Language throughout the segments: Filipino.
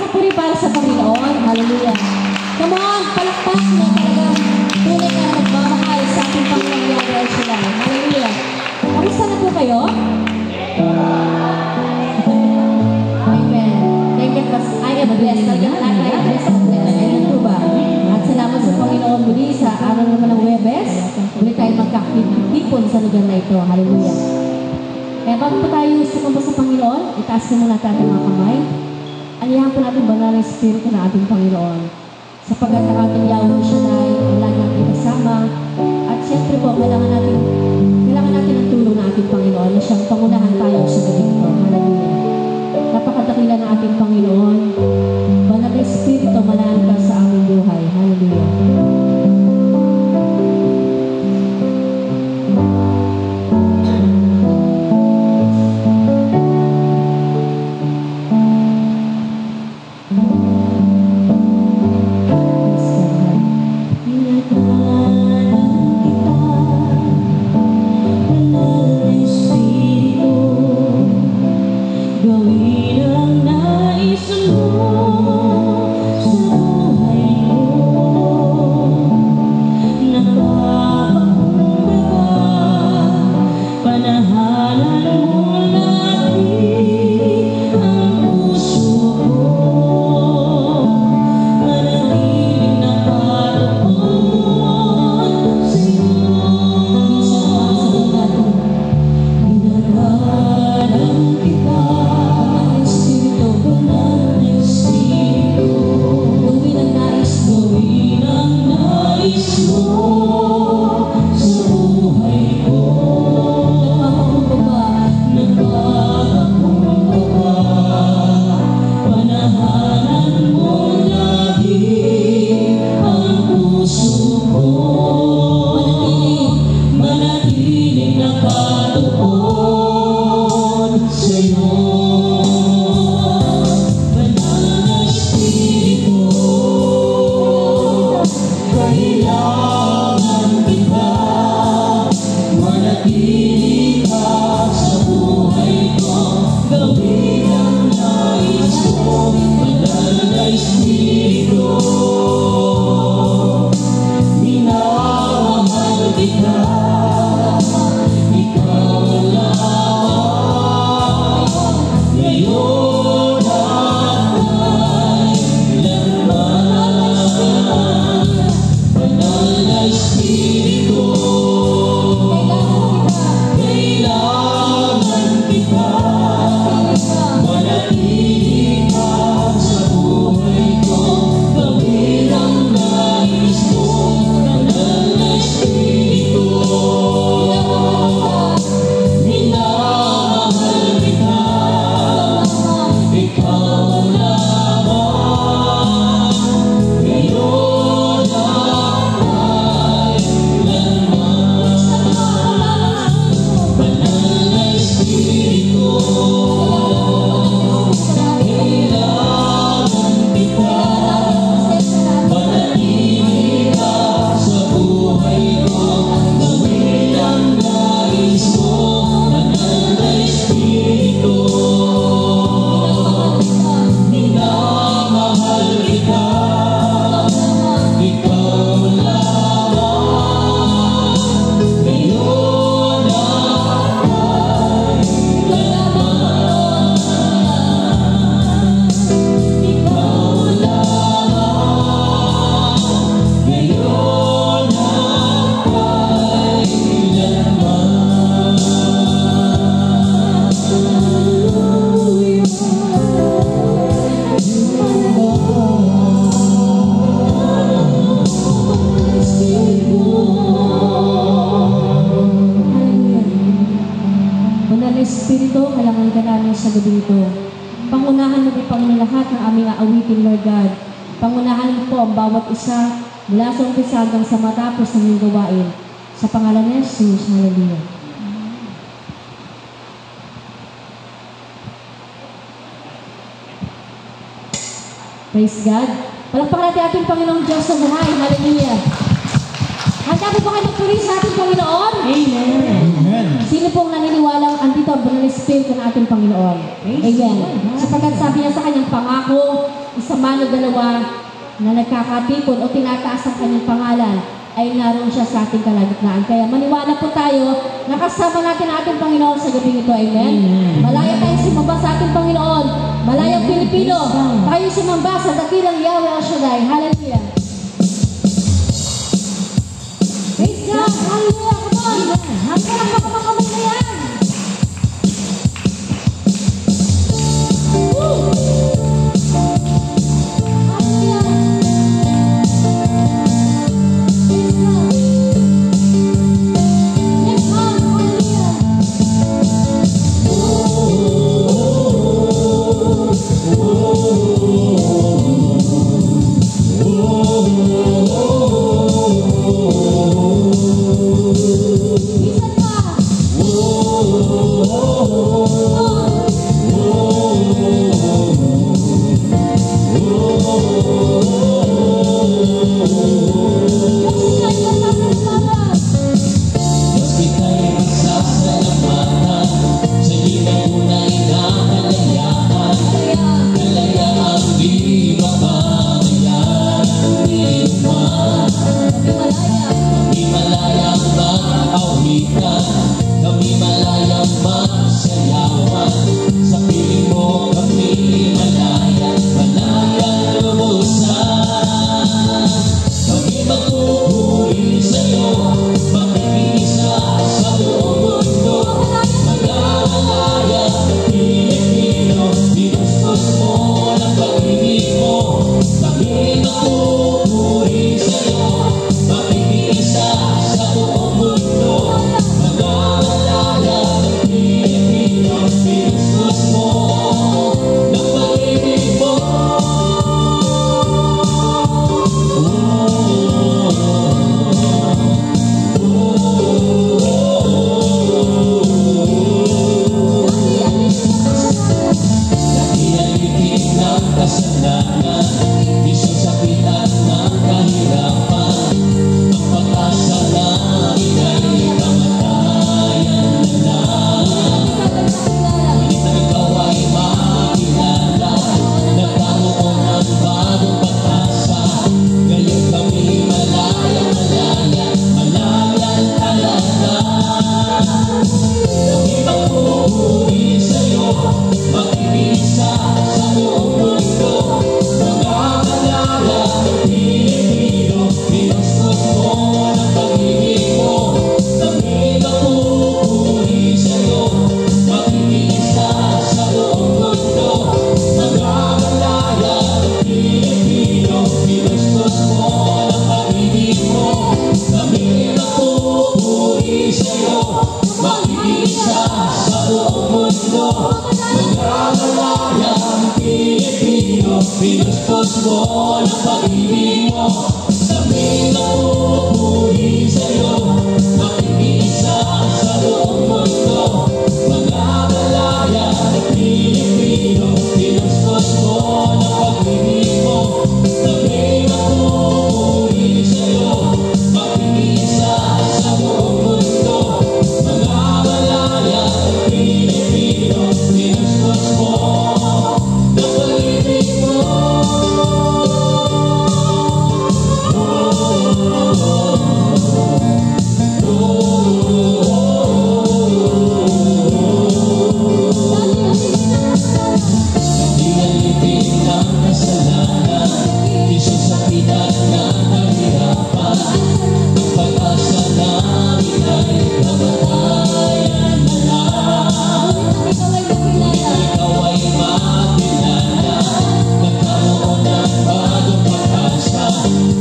puri para sa Panginoon. Hallelujah. Come on, palakpak na talagang tunay na nagmamahal sa ating Panginoon Yahweh Shaddai. Hallelujah. Kamusta na po kayo? Amen. Thank you, I am blessed. Amen po ba? At salamat sa Panginoon muli sa araw naman ng Huwebes. Muli tayo magkakitipon sa lugar na ito. Hallelujah. Kaya bago po tayo sukumpa sa Panginoon, itaas na muna natin mga kamay. Aniyahan po natin banal na Espiritu ng ating Panginoon. Sapagkat ang ating Yahweh Shaddai ay lagi natin kasama. At siyempre po, kailangan natin ang tulong ng ating Panginoon na siyang pangunahan tayo sa gabi ito. Hallelujah. Napakadakila ng ating Panginoon. Banal na Espiritu, manahan ka sa aming buhay. Hallelujah. Sa gabi ito. Pangunahan mo po ang lahat ng aming aawitin, Lord God. Pangunahan mo po ang bawat isa mula sa umpisa hanggang sa matapos ng iyong gawain. Sa pangalan ni Jesus, hallelujah. Praise God. Palakpakan natin ating Panginoong Diyos sa buhay. Hallelujah. Handa po ba kayo magpuri sa ating Panginoon? Amen. Amen. Sino pong naniniwalang andito ang banal na Espiritu ng ating Panginoon? Amen. Sapagkat sabi niya sa kanyang pangako, liwanag dalawa na nagkakatipon o tinataas ang kanyang pangalan, ay naroon siya sa ating kalagitnaan. Kaya maniwala po tayo, nakasama natin ang ating Panginoon sa gabi ito. Amen? Malaya tayong sumamba sa ating Panginoon. Malayang Pilipino, tayo sumamba sa dakilang Yahweh El Shaddai. Hallelujah! Praise God! Hallelujah! Come on! Hanggang ang makakamay na yan! Woo! Pinuspos mo ng pag-ibig mo, sabihin ako puri sa'yo, makikiisa sa buong mundo, mga malaya na Pilipino. Pinuspos mo ng pag-ibig mo, sabihin ako puri sa'yo, makikiisa sa buong mundo, mga malaya na Pilipino. Pinuspos mo ng pag-ibig mo.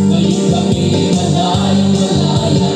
Ngayon kami malayang malaya,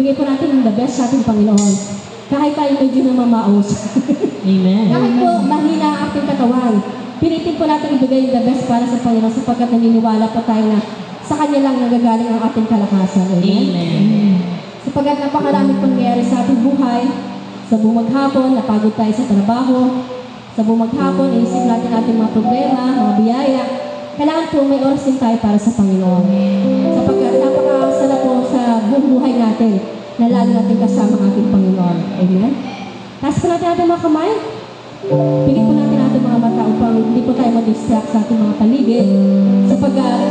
Ibigay po natin ang the best sa ating Panginoon. Kahit tayo medyo namamaos. Amen. Kahit po mahina ang ating katawan, pilitin po natin ibigay the best para sa Panginoon sapagkat naniniwala po tayo na sa Kanya lang nagagaling ang ating kalakasan. Amen? Amen. Sapagkat napakarami pong nangyayari sa ating buhay, sa buong maghapon, napagod tayo sa trabaho, sa buong maghapon, iisip natin ating mga problema, mga biyaya. Kailangan po may oras din tayo para sa Panginoon. Sapagkat napakasarap po sa buong buhay natin na lagi natin kasama ang ating Panginoon. Amen? Taas po natin ating mga kamay. Pigit po natin ating mga mata upang hindi po tayo ma-distract sa ating mga paligid. Sapagkat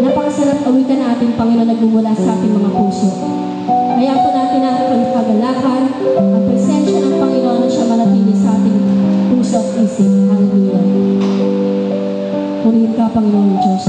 napakasarap awikan na ating Panginoon nagmumula sa ating mga puso. Kaya po natin ang kagalakan, ang presensya ng Panginoon na siya manatili sa ating puso at isip. Hallelujah. Purihin ka, Panginoon Diyos.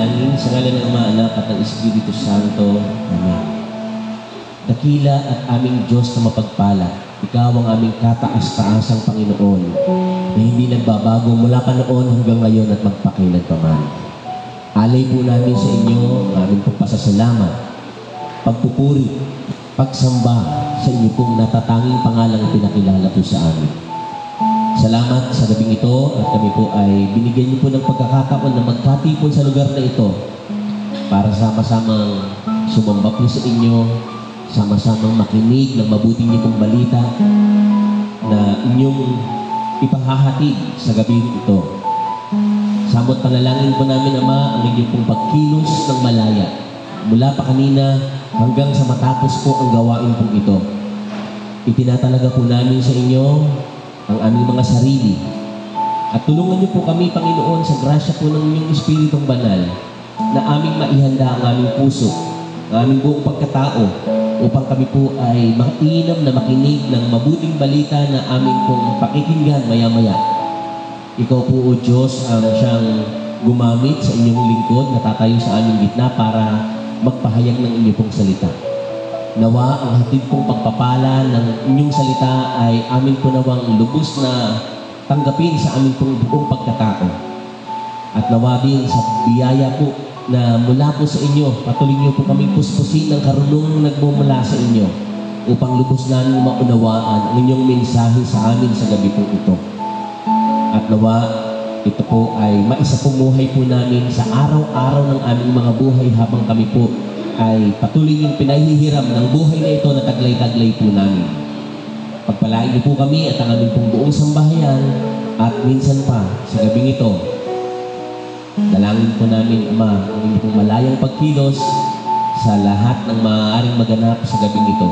manalangin sa ngalan ng Ama, Anak at ng Espiritu Santo. Amen. Dakila at aming Diyos na mapagpala, Ikaw ang aming kataas-taasang Panginoon na hindi nagbabago mula pa noon hanggang ngayon at magpakailanman. Alay po namin sa inyo ang aming pong pasasalamat, pagpupuri, pagsamba sa inyo pong natatanging pangalang pinakilala po sa amin. Salamat sa gabing ito at kami po ay binigyan niyo po ng pagkakataon na magkatipon sa lugar na ito para sama-samang sumamba po sa inyo, sama-samang makinig ng mabuti niyo pong balita na inyong ipahahatid sa gabing ito. Samot panalangin po namin, Ama, ang inyong pong pagkilos ng malaya mula pa kanina hanggang sa matapos po ang gawain pong ito. Itinatalaga po namin sa inyo ang aming mga sarili. At tulungan niyo po kami, Panginoon, sa grasya po ng inyong Espiritong Banal na aming maihanda ang aming puso, ang aming buong pagkatao upang kami po ay mainam na makinig ng mabuting balita na aming pong pakikinggan maya-maya. Ikaw po, O Diyos, ang siyang gumamit sa inyong lingkod na tatayo sa aming gitna para magpahayag ng inyong pong salita. Nawa ang hatid pong pagpapala ng inyong salita ay amin po nawang lubos na tanggapin sa aming pong buong pagkatao. At nawa din sa biyaya po na mula po sa inyo, patuloy niyo po kaming puspusin ng karunungang nagmumula sa inyo upang lubos namin maunawaan ang inyong mensahe sa amin sa gabi po ito. At nawa ito po ay maisapumuhay po namin sa araw-araw ng aming mga buhay habang kami po ay patuloy yung pinahihiram ng buhay na ito na taglay-taglay po namin. Pagpalain niyo po kami at ang aming pong buong sambahayan at minsan pa sa gabing ito, dalangin po namin, Ama, ang inyong pong malayang pagkilos sa lahat ng maaaring maganap sa gabing ito.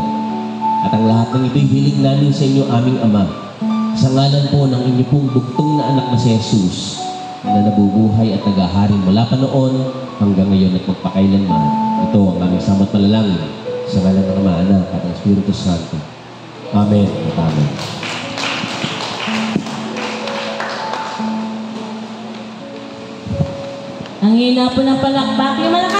At ang lahat ng ito'y hiling namin sa inyo, aming Ama, sa ngalan po ng inyong pong bugtong na anak na si Jesus na nabubuhay at naghaharing mula pa noon hanggang ngayon at magpakailanman. Ito ang aming samot malalangin sa ngalan ng Ama, Anak at ng Espiritu Santo. Amen at Amen. Ang hina po ng palakpak. Yung malakas